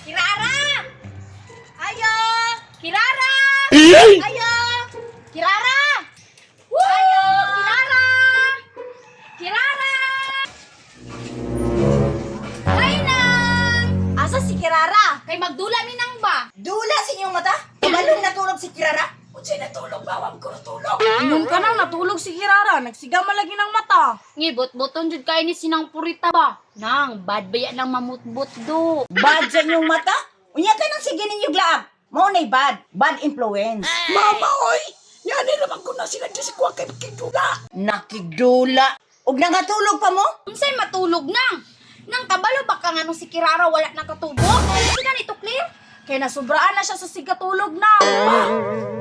Kirara! Ayo! Kirara! Ay! Ayo! Kirara! Ayo! Kirara! Kirara! Ay nang! Asa si Kirara? Kay magdula ni nang ba? Dula sa inyong mata? Balong natulog si Kirara? Unsay natulog, bawang ko natulog. Ingon ka nang natulog si Kirara, nagsigama lagi ng mata. Ngibot-boton jud kay ni sinang purita ba? Nang, bad baya nang mamutbot do. Bad sa inyong mata? Unya ka nang sige ninyong laab. Mao nay bad. Bad influence. Mama, oy! Yani naman ko na sila di si Kwa kay Kidula. Nakigdula. Ug nangatulog pa mo? Unsay matulog nang? Nang kabalo ba ka nga nung si Kirara wala nang katubo? Kasi ganito clear? Kaya nasubraan na siya sa sigatulog na.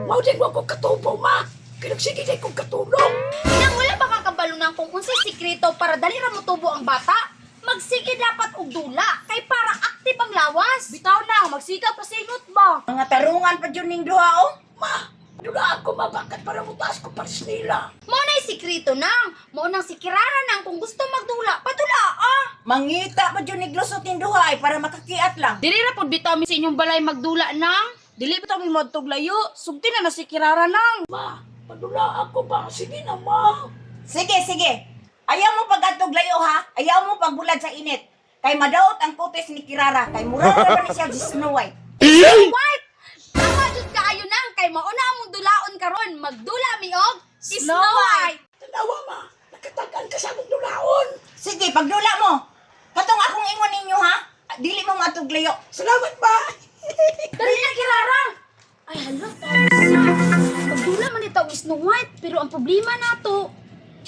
Mao din ko katubo, ma. Kinagsige day kong katulog. Nang wala ba kang kabalo nang kung unsay sikreto para dali ra motubo ang bata? Magsige dapat og dula kay para active ang lawas. Bitaw na, magsikap pasingot ba? Mga tarungan pa dyan ning duha oh. Ma, dula ako mabakat para mutaas ko paris nila. Mo na'y sikreto nang. Mo nang si Kirara nang kung gusto magdula, padula ah. Mangita pa dyan niglusot ning duha ay para makakiat lang. Dili ra pod bitaw mi sa inyong balay magdula nang. Dili pa kami madtog layo, sugti na si Kirara nang. Ma, padula ako ba? Sige na, ma. Sige, sige. Ayaw mo pag-atog layo ha. Ayaw mo pagbulad sa init. Kay madaot ang kutis ni Kirara. Kay mura naman ni siya si Snow White. White! Tama jud kaayo nang kay mauna among dulaon karon magdula mi og Snow White. Tanawa, ma. Nakatagan ka sa among dulaon. Sige, pagdula mo. Katong akong ingon ninyo ha. Dili mo matog layo. Salamat, ma. Dali na Kirara. Ay hala, tapos siya. Magdula man itaw og Snow White pero ang problema nato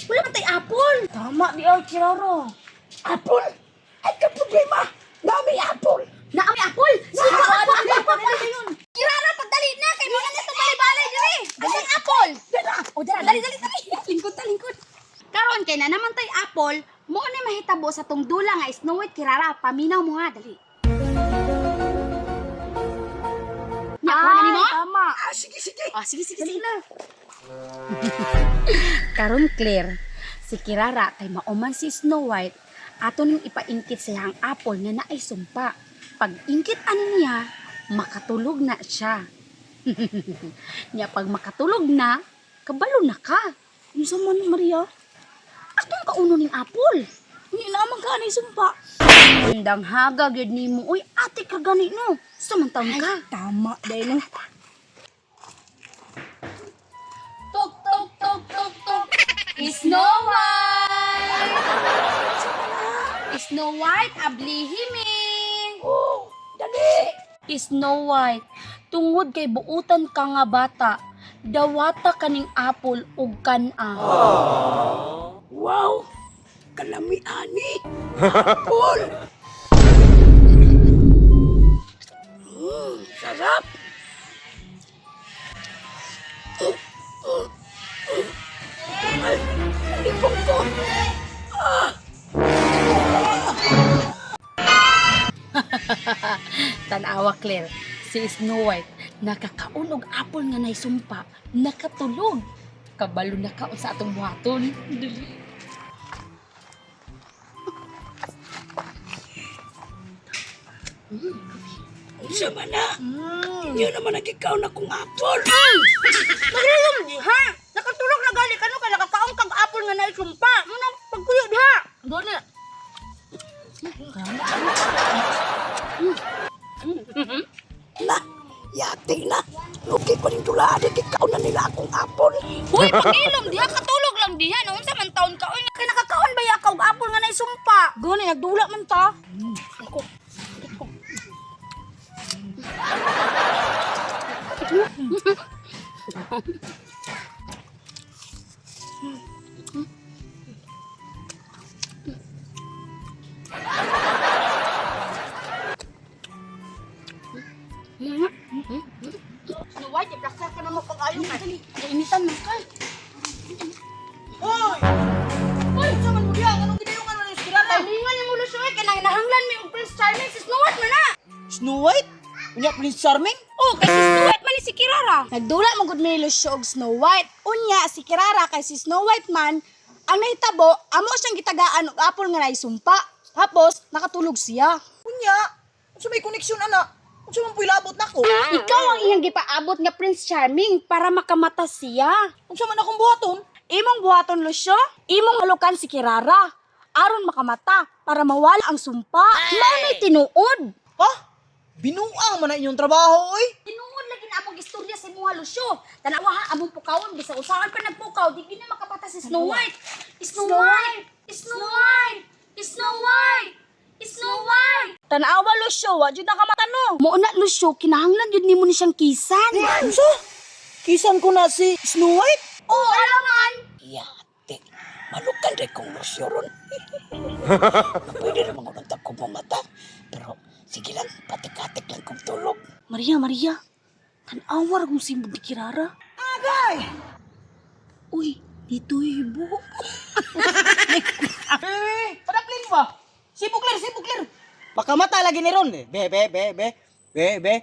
wala man tay apple. Tama di ay Kirara. Apple? Ay, ka problema. Nami apple. Naami apple. Sige apple. Kirara pagdali na kay mga nito balay-balay diri. Dali apple. O dali dali. Lingkod ta lingkod. Karon kay na naman tay apple, mo ni mahitabo sa tong dula nga Snow White Kirara, paminaw mo nga dali. Nya ko na nimo? Tama. Ah, sige, sige. Ah, sige na. Karon clear, si Kirara kay mauman si Snow White, ato ning ipaingkit sa iyang apple nga naay sumpa. Pag ingkit ani niya, makatulog na siya. Nya pag makatulog na, kabalo na ka. Unsa man Maria? Atong kauno ning apple. Ni naman ka ni sumpa. Andang haga gyud nimo. Uy, ate ka gani no. Samantaon ka. Tama day no. Tok tok tok tok tok. Snow White. Snow White, ablihimi. Oh, dali. Snow White, tungod kay buutan ka nga bata, dawata kaning apple ug kana. Wow. Kalami, ani. Apple. Sarap. Ay, nalipong ko. Tanawa Claire, si Snow White, nakakaunog apple nga naisumpa, nakatulog. Kabalo na ka sa atong buhaton. Dali. Unsa man na? Inyo naman nagikaw na kong apple. Nagilom di ha. Nakatulog na gali kano kay nakakaon kag apple nga naisumpa. Mo nang pagkuyo diha. Dali. Na, yati na. Lugi pa rin tula. Nagikaw na nila akong apple. Hoy, pagilom diha katulog lang diha. No unsa man taon ka oy kay nakakaon ba yakaw og apple nga naisumpa. Gani nagdula man ta. Ako. Snow White, i-blaster ka naman pag-ayaw ka. Dali, kainitan mo ka. Hoy! Hoy, unsa man mo diha? Anong gidayong ano ni Kirara? Talingan yung ulo siya, kaya nahanglan mo yung Prince Charming, si Snow White man na. Snow White? Unya Prince Charming? Oh, kay si Snow White man ni si Kirara. Nagdula mo gud ni siya og Snow White. Unya si Kirara kay si Snow White man ang nahitabo amo siyang gitagaan og apple nga naisumpa. Tapos nakatulog siya. Unya, Unsa may koneksyon ana? Unsa man puilabot nako? Ikaw ang iyang gipaabot nga Prince Charming para makamata siya. Unsa man akong buhaton? Imong buhaton, Lucio. Imong halukan si Kirara. Aron makamata para mawala ang sumpa. Maunay tinuod. Ha? Binuang man na inyong trabaho oy. Tinuod lagi na among istorya sa imuha, Lucio. Tanawa ha, among pukawon. Bisa usahan pa nagpukaw. Di na makapata si Snow White. Snow White! Snow White! Snow White! Snow White! Tanawa, Lucio. Wa dyan nakamata no. Muna, Lucio. Kinahanglan yun ni mo ni siyang kisan. Unsa? Kisan ko na si Snow White? Oo, alangan. Yate. Malukan rin kong lusyoron. Pwede naman ko nagtag ko mata. Pero sige lang, patik-atik lang kong tulog. Maria. Tanawar kung si Budi Kirara. Agay! Uy, dito ibo. Padaklin ba? Sipukler. Baka mata lagi ni Ron. Be.